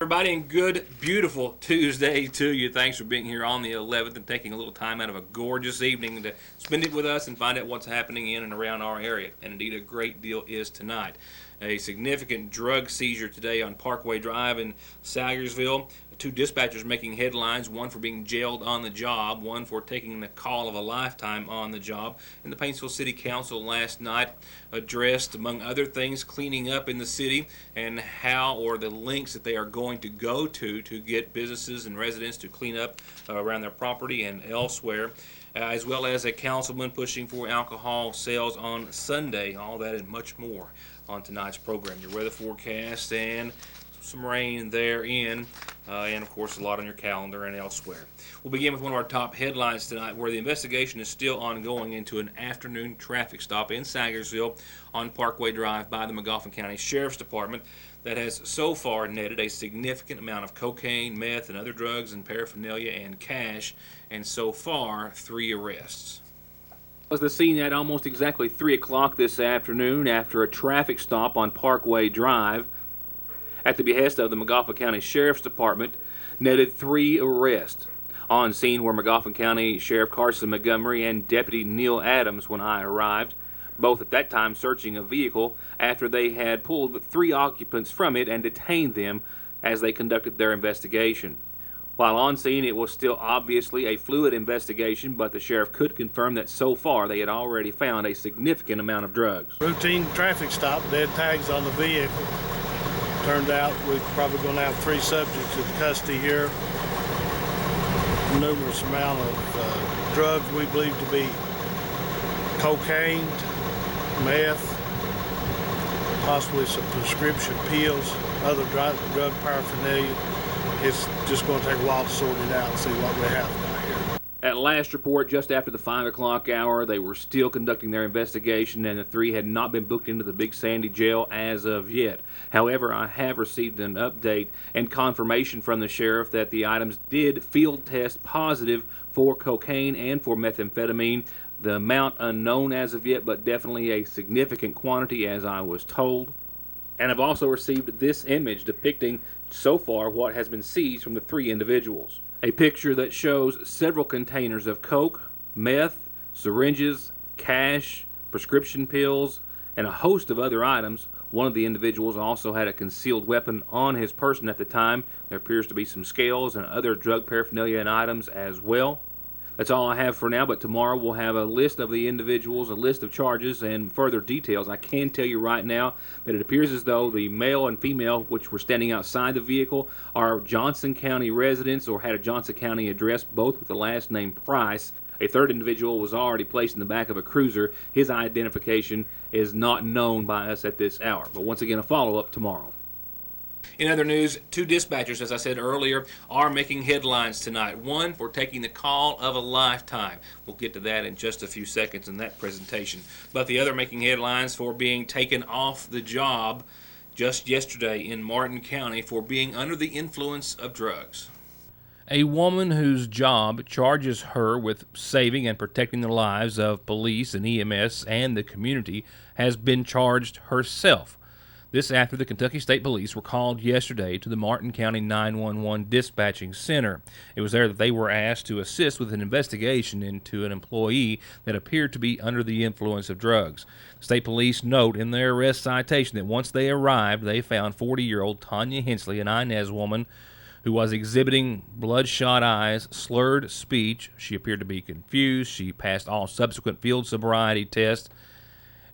Everybody, and good, beautiful Tuesday to you. Thanks for being here on the 11th and taking a little time out of a gorgeous evening to spend it with us and find out what's happening in and around our area. And indeed, a great deal is tonight. A significant drug seizure today on Parkway Drive in Saggersville. Two dispatchers making headlines, one for being jailed on the job, one for taking the call of a lifetime on the job. And the Paintsville City Council last night addressed, among other things, cleaning up in the city and how, or the lengths that they are going to go to get businesses and residents to clean up around their property and elsewhere. As well as a councilman pushing for alcohol sales on Sunday. All that and much more on tonight's program. Your weather forecast and some rain therein, and of course a lot on your calendar and elsewhere. We'll begin with one of our top headlines tonight, where the investigation is still ongoing into an afternoon traffic stop in Saggersville on Parkway Drive by the Magoffin County Sheriff's Department that has so far netted a significant amount of cocaine, meth, and other drugs and paraphernalia and cash, and so far 3 arrests. Was the scene at almost exactly 3 o'clock this afternoon after a traffic stop on Parkway Drive at the behest of the Magoffin County Sheriff's Department netted 3 arrests. On scene were Magoffin County Sheriff Carson Montgomery and Deputy Neil Adams when I arrived, both at that time searching a vehicle after they had pulled 3 occupants from it and detained them as they conducted their investigation. While on scene, it was still obviously a fluid investigation, but the sheriff could confirm that so far they had already found a significant amount of drugs. Routine traffic stop, dead tags on the vehicle. Turned out we're probably going to have 3 subjects in custody here. Numerous amount of drugs we believe to be cocaine, meth, possibly some prescription pills, other drug paraphernalia. It's just going to take a while to sort it out and see what we have out here. At last report, just after the 5 o'clock hour, they were still conducting their investigation, and the 3 had not been booked into the Big Sandy jail as of yet. However, I have received an update and confirmation from the sheriff that the items did field test positive for cocaine and for methamphetamine. The amount unknown as of yet, but definitely a significant quantity, as I was told. And I've also received this image depicting so far what has been seized from the 3 individuals. A picture that shows several containers of coke, meth, syringes, cash, prescription pills, and a host of other items. One of the individuals also had a concealed weapon on his person at the time. There appears to be some scales and other drug paraphernalia and items as well. That's all I have for now, but tomorrow we'll have a list of the individuals, a list of charges, and further details. I can tell you right now that it appears as though the male and female, which were standing outside the vehicle, are Johnson County residents or had a Johnson County address, both with the last name Price. A third individual was already placed in the back of a cruiser. His identification is not known by us at this hour, but once again, a follow-up tomorrow. In other news, 2 dispatchers, as I said earlier, are making headlines tonight. One for taking the call of a lifetime. We'll get to that in just a few seconds in that presentation. But the other making headlines for being taken off the job just yesterday in Martin County for being under the influence of drugs. A woman whose job charges her with saving and protecting the lives of police and EMS and the community has been charged herself. This after the Kentucky State Police were called yesterday to the Martin County 911 Dispatching Center. It was there that they were asked to assist with an investigation into an employee that appeared to be under the influence of drugs. The State Police note in their arrest citation that once they arrived, they found 40-year-old Tanya Hensley, an Inez woman, who was exhibiting bloodshot eyes, slurred speech. She appeared to be confused. She passed all subsequent field sobriety tests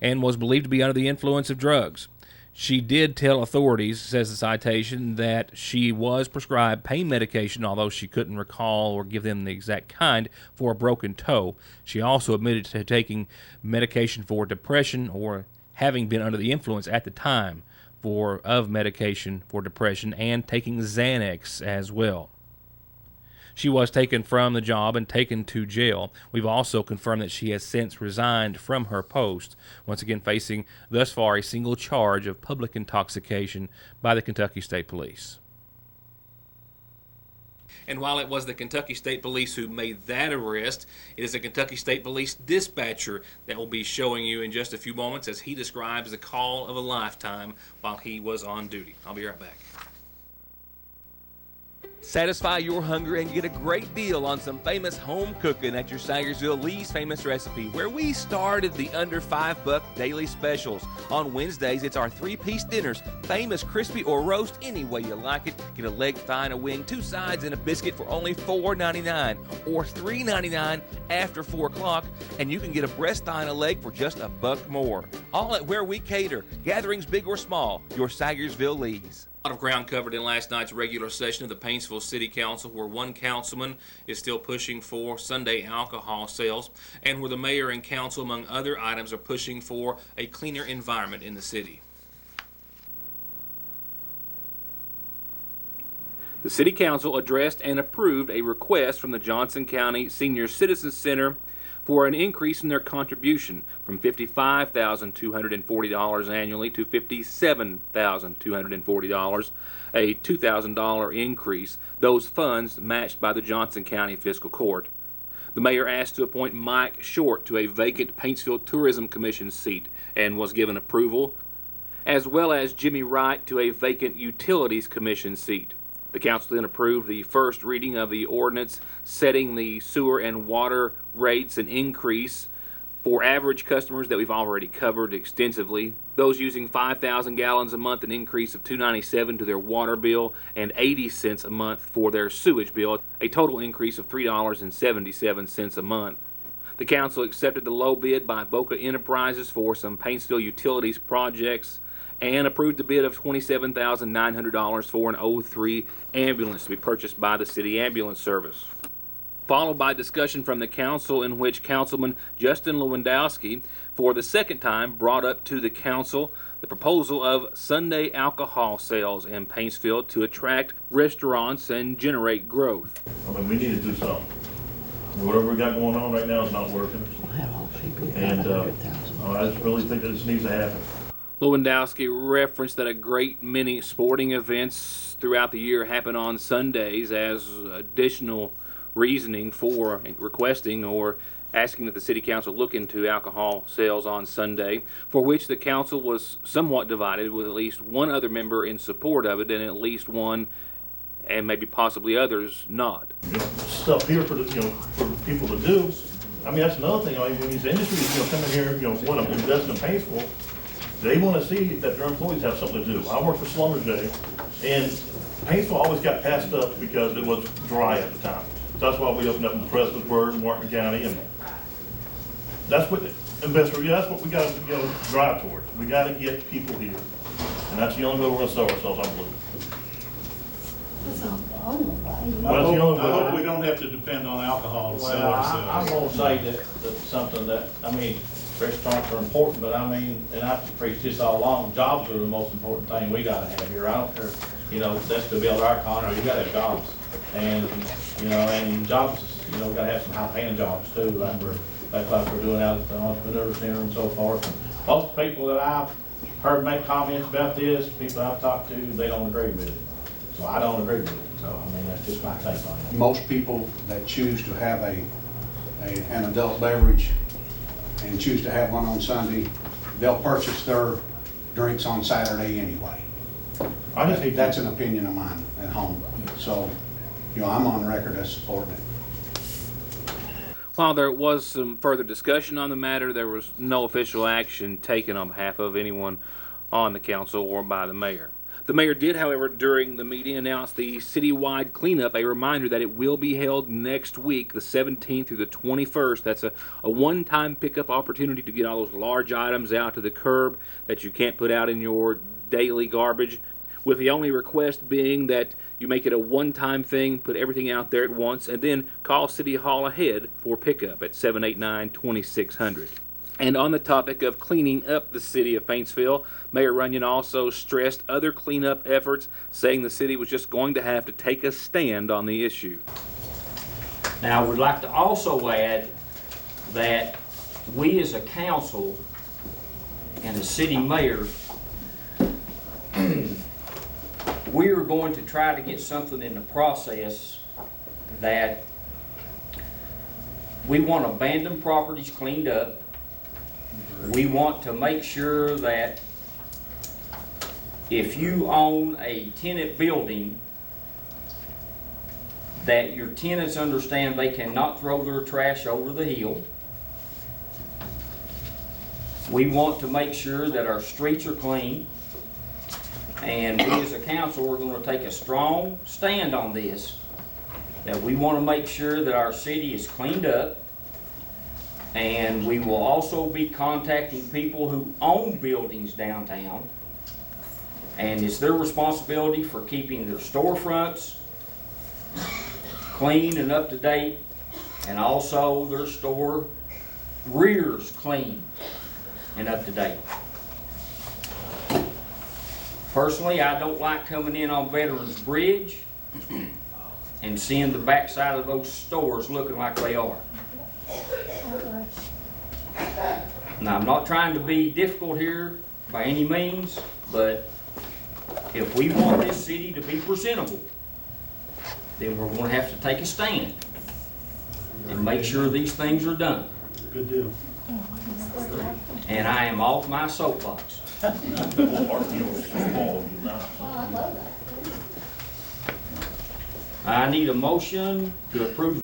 and was believed to be under the influence of drugs. She did tell authorities, says the citation, that she was prescribed pain medication, although she couldn't recall or give them the exact kind, for a broken toe. She also admitted to taking medication for depression or having been under the influence at the time of medication for depression and taking Xanax as well. She was taken from the job and taken to jail. We've also confirmed that she has since resigned from her post, once again facing thus far a single charge of public intoxication by the Kentucky State Police. And while it was the Kentucky State Police who made that arrest, it is a Kentucky State Police dispatcher that will be showing you in just a few moments as he describes the call of a lifetime while he was on duty. I'll be right back. Satisfy your hunger and get a great deal on some famous home cooking at your Saggersville Lee's Famous Recipe, where we started the under $5 daily specials. On Wednesdays, it's our 3-piece dinners, famous crispy or roast, any way you like it. Get a leg thigh and a wing, 2 sides and a biscuit for only $4.99 or $3.99 after 4 o'clock, and you can get a breast thigh and a leg for just $1 more. All at Where We Cater, gatherings big or small, your Saggersville Lee's. A lot of ground covered in last night's regular session of the Paintsville City Council, where one councilman is still pushing for Sunday alcohol sales, and where the mayor and council, among other items, are pushing for a cleaner environment in the city. The City Council addressed and approved a request from the Johnson County Senior Citizens Center for an increase in their contribution from $55,240 annually to $57,240, a $2,000 increase, those funds matched by the Johnson County Fiscal Court. The mayor asked to appoint Mike Short to a vacant Paintsville Tourism Commission seat and was given approval, as well as Jimmy Wright to a vacant Utilities Commission seat. The council then approved the first reading of the ordinance setting the sewer and water rates an increase for average customers that we've already covered extensively. Those using 5,000 gallons a month, an increase of $2.97 to their water bill and 80 cents a month for their sewage bill, a total increase of $3.77 a month. The council accepted the low bid by Boca Enterprises for some Paintsville utilities projects and approved the bid of $27,900 for an 03 ambulance to be purchased by the City Ambulance Service. Followed by discussion from the council, in which Councilman Justin Lewandowski, for the second time, brought up to the council the proposal of Sunday alcohol sales in Paintsville to attract restaurants and generate growth. I mean, we need to do something. Whatever we got going on right now is not working. And I just really think that this needs to happen. Lewandowski referenced that a great many sporting events throughout the year happen on Sundays as additional reasoning for requesting or asking that the City Council look into alcohol sales on Sunday, for which the council was somewhat divided, with at least one other member in support of it and at least one, and maybe possibly others, not. Stuff here for for people to do. I mean, that's another thing. I mean, when these industries come in here, want to invest in Paintsville, they want to see that their employees have something to do. I worked for Schlumberger, and Paintsville always got passed up because it was dry at the time. So that's why we opened up in Prestonburg, Martin County, and that's what that's what we got to drive towards. We got to get people here, and that's the only way we're going to sell ourselves, I believe. I hope we don't have to depend on alcohol to sell ourselves. I'm going to say that's something that, I mean, restaurants are important, but I mean, and I've preached this all along, jobs are the most important thing we gotta have here. I don't care, that's to build our economy, you gotta have jobs. And, and jobs, we gotta have some high paying jobs too, like we're doing out at the Entrepreneur Center and so forth. And most people that I've heard make comments about this, people I've talked to, they don't agree with it. So I don't agree with it. So, I mean, that's just my take on it. Most people that choose to have an adult beverage and choose to have one on Sunday, they'll purchase their drinks on Saturday anyway. I just think that's an opinion of mine at home. So, I'm on record as supporting it. While there was some further discussion on the matter, there was no official action taken on behalf of anyone on the council or by the mayor. The mayor did, however, during the meeting announce the citywide cleanup, a reminder that it will be held next week, the 17th through the 21st. That's a one-time pickup opportunity to get all those large items out to the curb that you can't put out in your daily garbage, with the only request being that you make it a one-time thing, put everything out there at once, and then call City Hall ahead for pickup at 789-2600. And on the topic of cleaning up the city of Paintsville, Mayor Runyon also stressed other cleanup efforts, saying the city was just going to have to take a stand on the issue. Now, I would like to also add that we as a council and the city mayor, we are going to try to get something in the process that we want abandoned properties cleaned up. We want to make sure that if you own a tenant building that your tenants understand they cannot throw their trash over the hill. We want to make sure that our streets are clean, and we as a council are going to take a strong stand on this, that we want to make sure that our city is cleaned up, and we will also be contacting people who own buildings downtown, and it's their responsibility for keeping their storefronts clean and up to date, and also their store rears clean and up to date. Personally, I don't like coming in on Veterans Bridge and seeing the backside of those stores looking like they are. Now, I'm not trying to be difficult here by any means, but if we want this city to be presentable, then we're going to have to take a stand and make sure these things are done. Good deal. And I am off my soapbox. I need a motion to approve.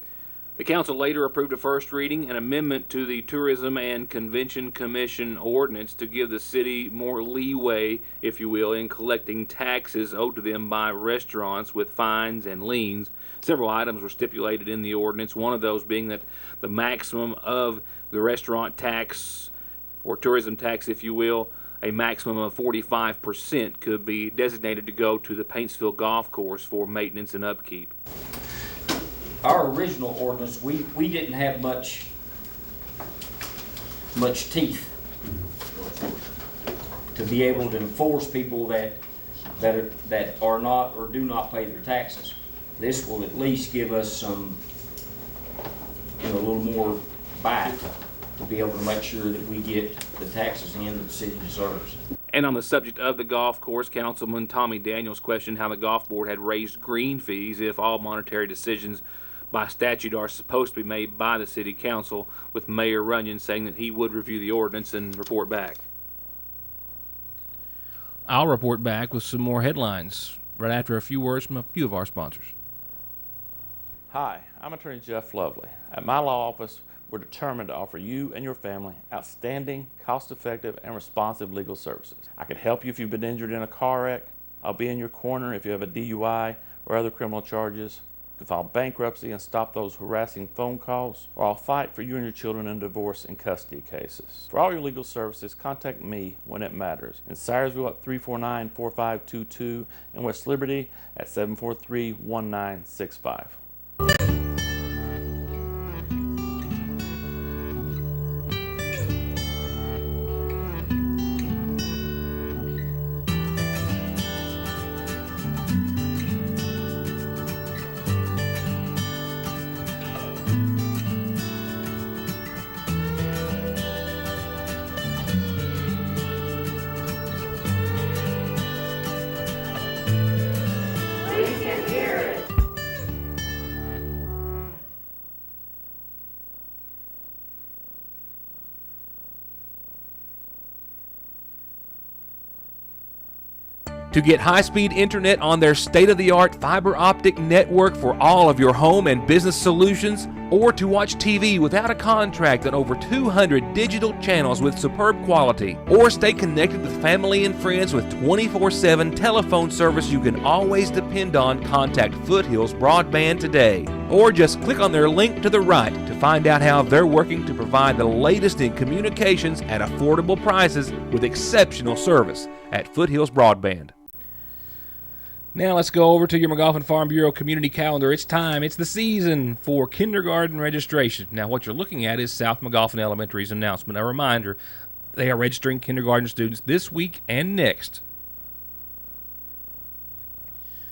The council later approved a first reading, an amendment to the Tourism and Convention Commission ordinance to give the city more leeway, if you will, in collecting taxes owed to them by restaurants with fines and liens. Several items were stipulated in the ordinance, one of those being that the maximum of the restaurant tax, or tourism tax, if you will, a maximum of 45% could be designated to go to the Paintsville Golf Course for maintenance and upkeep. Our original ordinance, we didn't have much teeth to be able to enforce people that are not or do not pay their taxes. This will at least give us some, a little more bite to be able to make sure that we get the taxes in that the city deserves. And on the subject of the golf course, Councilman Tommy Daniels questioned how the golf board had raised green fees if all monetary decisions by statute are supposed to be made by the city council, with Mayor Runyon saying that he would review the ordinance and report back. I'll report back with some more headlines right after a few words from a few of our sponsors. Hi, I'm Attorney Jeff Lovely. At my law office, we're determined to offer you and your family outstanding, cost-effective, and responsive legal services. I can help you if you've been injured in a car wreck. I'll be in your corner if you have a DUI or other criminal charges. You can file bankruptcy and stop those harassing phone calls, or I'll fight for you and your children in divorce and custody cases. For all your legal services, contact me when it matters. In Syersville at 349-4522, and West Liberty at 743-1965. To get high-speed internet on their state-of-the-art fiber optic network for all of your home and business solutions, or to watch TV without a contract on over 200 digital channels with superb quality, or stay connected with family and friends with 24/7 telephone service you can always depend on, contact Foothills Broadband today. Or just click on their link to the right to find out how they're working to provide the latest in communications at affordable prices with exceptional service at Foothills Broadband. Now let's go over to your McGoffin Farm Bureau community calendar. It's time. It's the season for kindergarten registration. Now what you're looking at is South McGoffin Elementary's announcement. A reminder, they are registering kindergarten students this week and next.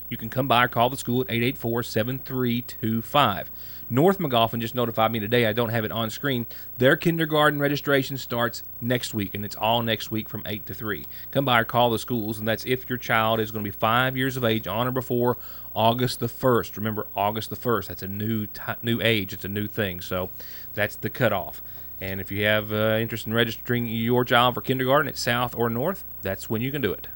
You can come by or call the school at 884-7325. North McGoffin just notified me today, I don't have it on screen, their kindergarten registration starts next week, and it's all next week from 8 to 3. Come by or call the schools, and that's if your child is going to be 5 years of age on or before August the 1st. Remember, August the 1st, that's a new age, it's a new thing, so that's the cutoff. And if you have interest in registering your child for kindergarten at South or North, that's when you can do it.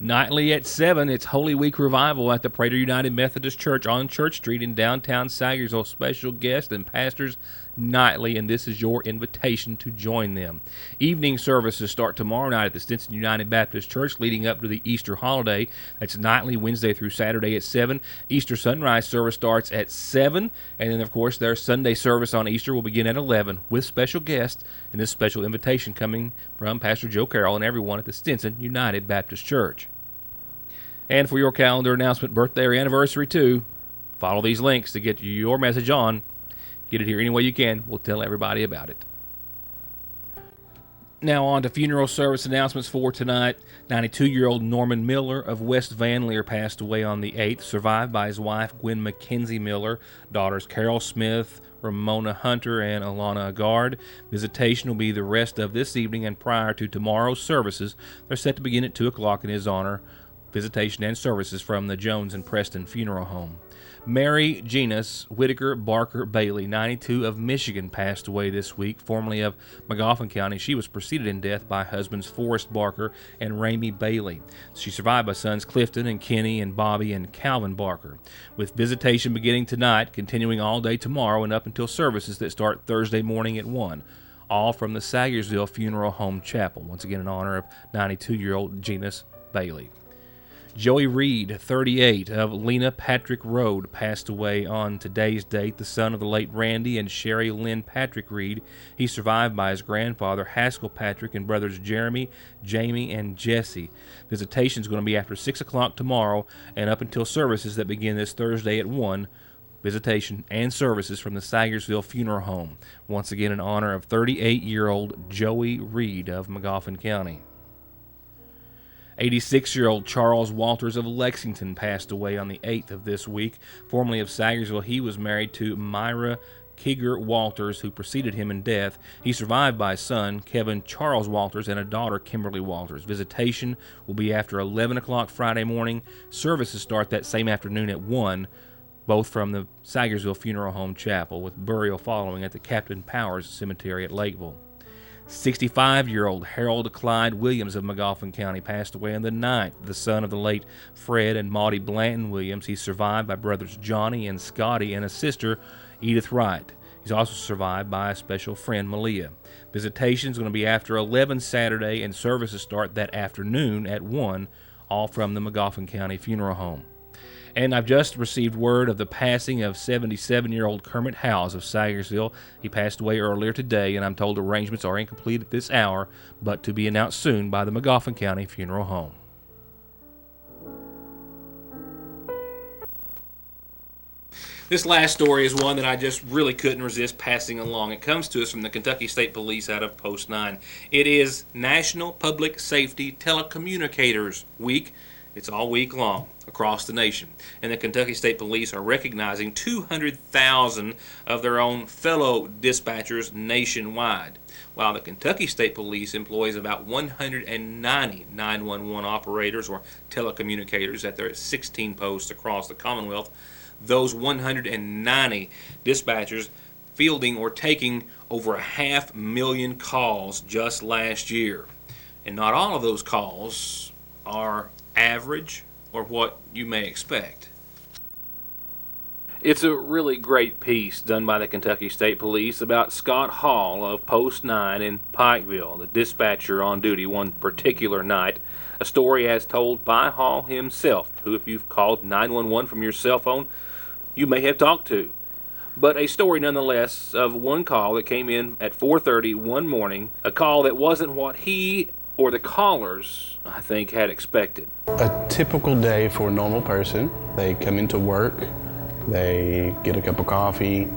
Nightly at 7, it's Holy Week Revival at the Prater United Methodist Church on Church Street in downtown Saggersville. Special guests and pastors nightly, and this is your invitation to join them. Evening services start tomorrow night at the Stinson United Baptist Church leading up to the Easter holiday. That's nightly, Wednesday through Saturday at 7. Easter sunrise service starts at 7, and then, of course, their Sunday service on Easter will begin at 11 with special guests, and this special invitation coming from Pastor Joe Carroll and everyone at the Stinson United Baptist Church. And for your calendar announcement, birthday or anniversary too, follow these links to get your message on. Get it here any way you can. We'll tell everybody about it. Now on to funeral service announcements for tonight. 92-year-old Norman Miller of West Van Leer passed away on the 8th, survived by his wife Gwen McKenzie Miller, daughters Carol Smith, Ramona Hunter, and Alana Agard. Visitation will be the rest of this evening, and prior to tomorrow's services, they're set to begin at 2 o'clock in his honor. Visitation and services from the Jones and Preston Funeral Home. Mary Genus Whitaker Barker Bailey, 92, of Michigan, passed away this week, formerly of Magoffin County. She was preceded in death by husbands Forrest Barker and Ramey Bailey. She's survived by sons Clifton and Kenny and Bobby and Calvin Barker. With visitation beginning tonight, continuing all day tomorrow, and up until services that start Thursday morning at 1. All from the Saggersville Funeral Home Chapel. Once again in honor of 92-year-old Genus Bailey. Joey Reed, 38, of Lena Patrick Road, passed away on today's date, the son of the late Randy and Sherry Lynn Patrick Reed. He's survived by his grandfather, Haskell Patrick, and brothers Jeremy, Jamie, and Jesse. Visitation is going to be after 6 o'clock tomorrow and up until services that begin this Thursday at 1. Visitation and services from the Saggersville Funeral Home. Once again in honor of 38-year-old Joey Reed of Magoffin County. 86-year-old Charles Walters of Lexington passed away on the 8th of this week. Formerly of Saggersville, he was married to Myra Keeger Walters, who preceded him in death. He's survived by a son, Kevin Charles Walters, and a daughter, Kimberly Walters. Visitation will be after 11 o'clock Friday morning. Services start that same afternoon at 1, both from the Saggersville Funeral Home Chapel, with burial following at the Captain Powers Cemetery at Lakeville. 65-year-old Harold Clyde Williams of Magoffin County passed away on the 9th, the son of the late Fred and Maudie Blanton Williams. He's survived by brothers Johnny and Scotty and a sister, Edith Wright. He's also survived by a special friend, Malia. Visitation is going to be after 11 Saturday, and services start that afternoon at 1, all from the Magoffin County Funeral Home. And I've just received word of the passing of 77-year-old Kermit Howes of Saggersville. He passed away earlier today, and I'm told arrangements are incomplete at this hour, but to be announced soon by the Magoffin County Funeral Home. This last story is one that I just really couldn't resist passing along. It comes to us from the Kentucky State Police out of Post 9. It is National Public Safety Telecommunicators Week. It's all week long across the nation. And the Kentucky State Police are recognizing 200,000 of their own fellow dispatchers nationwide, while the Kentucky State Police employs about 190 911 operators or telecommunicators at their 16 posts across the Commonwealth. Those 190 dispatchers fielding or taking over 500,000 calls just last year. And not all of those calls are average or what you may expect. It's a really great piece done by the Kentucky State Police about Scott Hall of Post 9 in Pikeville, the dispatcher on duty one particular night. A story as told by Hall himself, who, if you've called 911 from your cell phone, you may have talked to. But a story nonetheless of one call that came in at 4:30 one morning, a call that wasn't what he or the callers, I think, had expected. A typical day for a normal person. They come into work, they get a cup of coffee,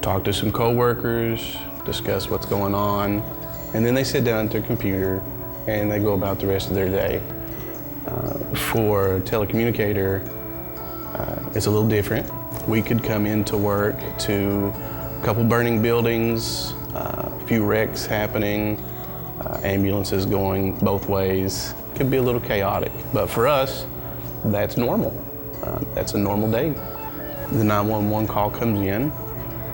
talk to some coworkers, discuss what's going on, and then they sit down at their computer and they go about the rest of their day. For a telecommunicator, it's a little different. We could come into work to a couple burning buildings, a few wrecks happening, ambulances going both ways. It can be a little chaotic, but for us, that's normal. That's a normal day. The 911 call comes in,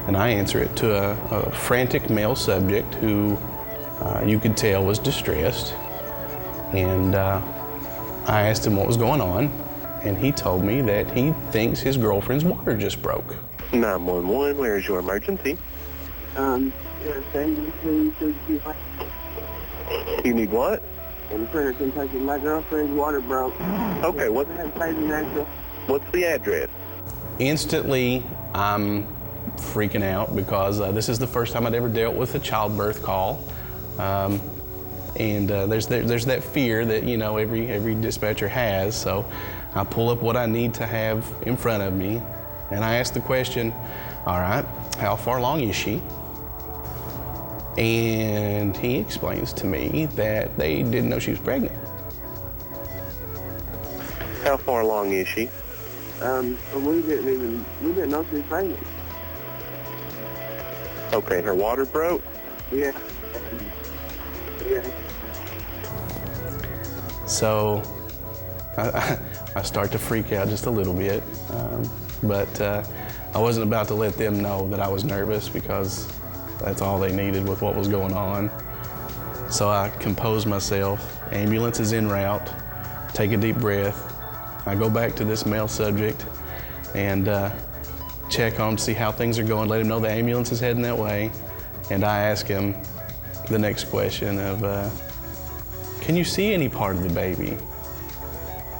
and I answer it to a frantic male subject who you could tell was distressed. And I asked him what was going on, and he told me that he thinks his girlfriend's water just broke. 911, where is your emergency? You need what? In Printer, Kentucky. My girlfriend's water broke. Okay, what's the address? Instantly, I'm freaking out because this is the first time I'd ever dealt with a childbirth call. And there's that fear that, you know, every dispatcher has. So I pull up what I need to have in front of me, and I ask the question, all right, how far along is she? And he explains to me that they didn't know she was pregnant. How far along is she? We didn't know she was pregnant. Okay, her water broke? Yeah. Yeah. So I start to freak out just a little bit, but I wasn't about to let them know that I was nervous because that's all they needed with what was going on. So I compose myself, ambulance is en route, take a deep breath. I go back to this male subject and check on him to see how things are going, let him know the ambulance is heading that way, and I ask him the next question of, can you see any part of the baby?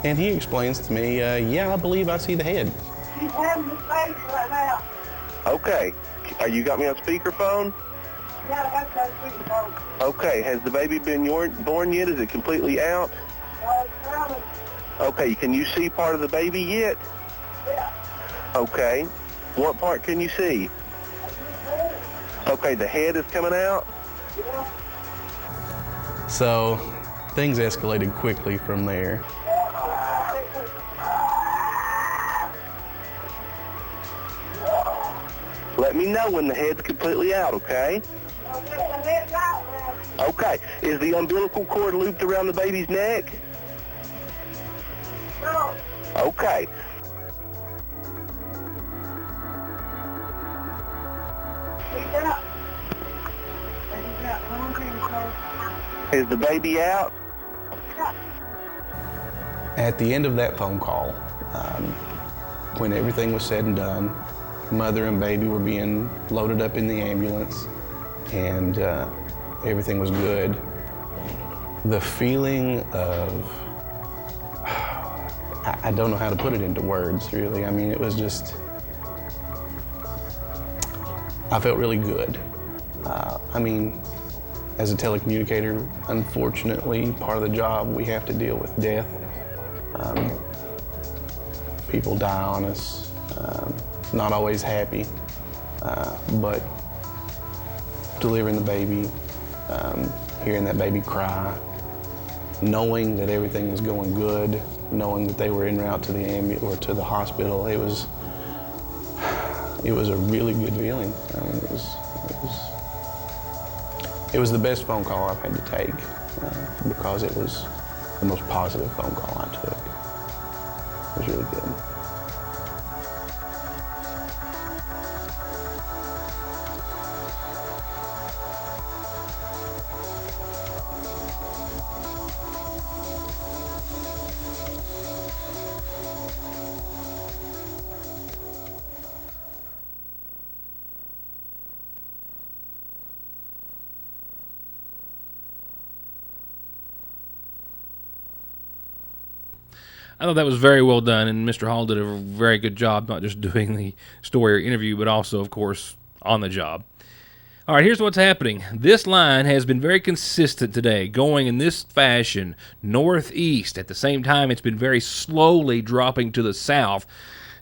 And he explains to me, yeah, I believe I see the head. She's having the baby right now. Okay, you got me on speakerphone? Yeah, I got that speakerphone. Okay, has the baby been born yet? Is it completely out? Okay, can you see part of the baby yet? Yeah. Okay, what part can you see? Okay, the head is coming out? Yeah. So things escalated quickly from there. Let me know when the head's completely out, okay? Okay, is the umbilical cord looped around the baby's neck? No. Okay. Is the baby out? At the end of that phone call, when everything was said and done, mother and baby were being loaded up in the ambulance, and everything was good. The feeling of, I don't know how to put it into words, really. I mean, it was just, I felt really good. I mean, as a telecommunicator, unfortunately, part of the job, we have to deal with death. People die on us, not always happy, but delivering the baby, hearing that baby cry, knowing that everything was going good, knowing that they were en route to the ambulance or to the hospital, it was a really good feeling. I mean, it was the best phone call I've had to take because it was the most positive phone call I took. It was really good. I thought that was very well done, and Mr. Hall did a very good job, not just doing the story or interview, but also, of course, on the job. All right, here's what's happening. This line has been very consistent today, going in this fashion, northeast. At the same time, it's been very slowly dropping to the south,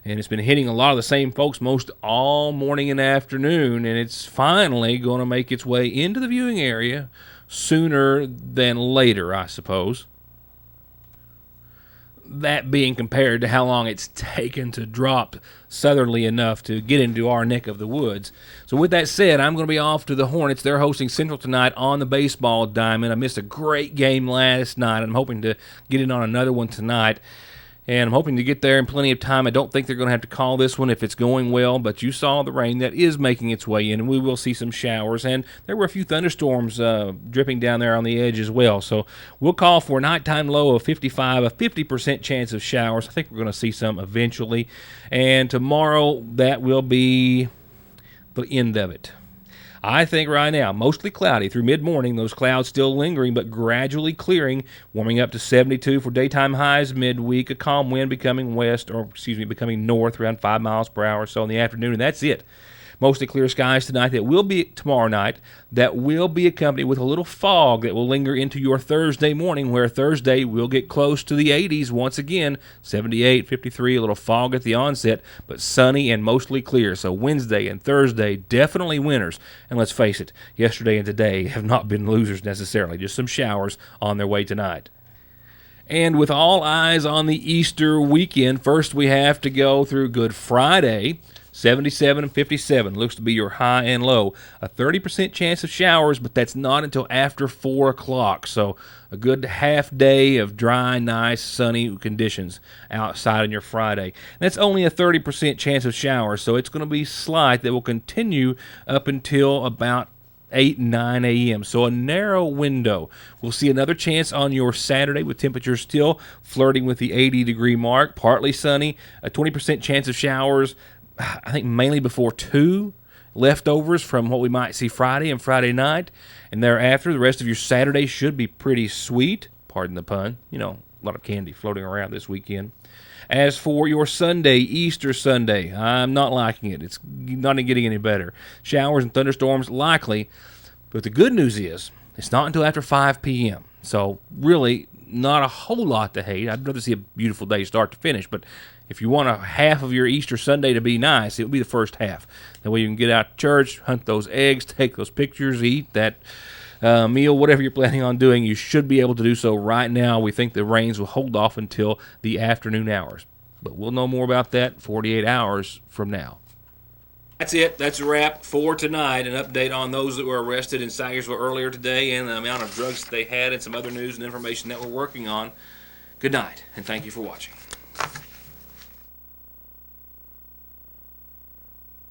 and it's been hitting a lot of the same folks most all morning and afternoon, and it's finally going to make its way into the viewing area sooner than later, I suppose. That being compared to how long it's taken to drop southerly enough to get into our neck of the woods. So with that said, I'm going to be off to the Hornets. They're hosting Central tonight on the baseball diamond. I missed a great game last night. I'm hoping to get in on another one tonight. And I'm hoping to get there in plenty of time. I don't think they're going to have to call this one if it's going well, but you saw the rain that is making its way in, and we will see some showers. And there were a few thunderstorms dripping down there on the edge as well. So we'll call for a nighttime low of 55, a 50% chance of showers. I think we're going to see some eventually. And tomorrow, that will be the end of it. I think right now, mostly cloudy through mid-morning, those clouds still lingering but gradually clearing, warming up to 72 for daytime highs midweek, a calm wind becoming becoming north around 5 miles per hour or so in the afternoon, and that's it. Mostly clear skies tonight. That will be tomorrow night. That will be accompanied with a little fog that will linger into your Thursday morning, where Thursday will get close to the 80s once again, 78, 53, a little fog at the onset, but sunny and mostly clear. So Wednesday and Thursday, definitely winners. And let's face it, yesterday and today have not been losers necessarily, just some showers on their way tonight. And with all eyes on the Easter weekend, first we have to go through Good Friday. 77 and 57 looks to be your high and low. A 30% chance of showers, but that's not until after 4 o'clock. So a good half day of dry, nice, sunny conditions outside on your Friday. And that's only a 30% chance of showers, so it's going to be slight that will continue up until about 8, 9 a.m. So a narrow window. We'll see another chance on your Saturday with temperatures still flirting with the 80-degree mark. Partly sunny, a 20% chance of showers, I think mainly before 2, leftovers from what we might see Friday and Friday night. And thereafter, the rest of your Saturday should be pretty sweet. Pardon the pun. You know, a lot of candy floating around this weekend. As for your Sunday, Easter Sunday, I'm not liking it. It's not getting any better. Showers and thunderstorms likely. But the good news is it's not until after 5 p.m. So really not a whole lot to hate. I'd rather see a beautiful day start to finish. But if you want a half of your Easter Sunday to be nice, it will be the first half. That way you can get out to church, hunt those eggs, take those pictures, eat that meal, whatever you're planning on doing. You should be able to do so right now. We think the rains will hold off until the afternoon hours. But we'll know more about that 48 hours from now. That's it. That's a wrap for tonight. An update on those that were arrested in Saggersville earlier today and the amount of drugs that they had and some other news and information that we're working on. Good night, and thank you for watching.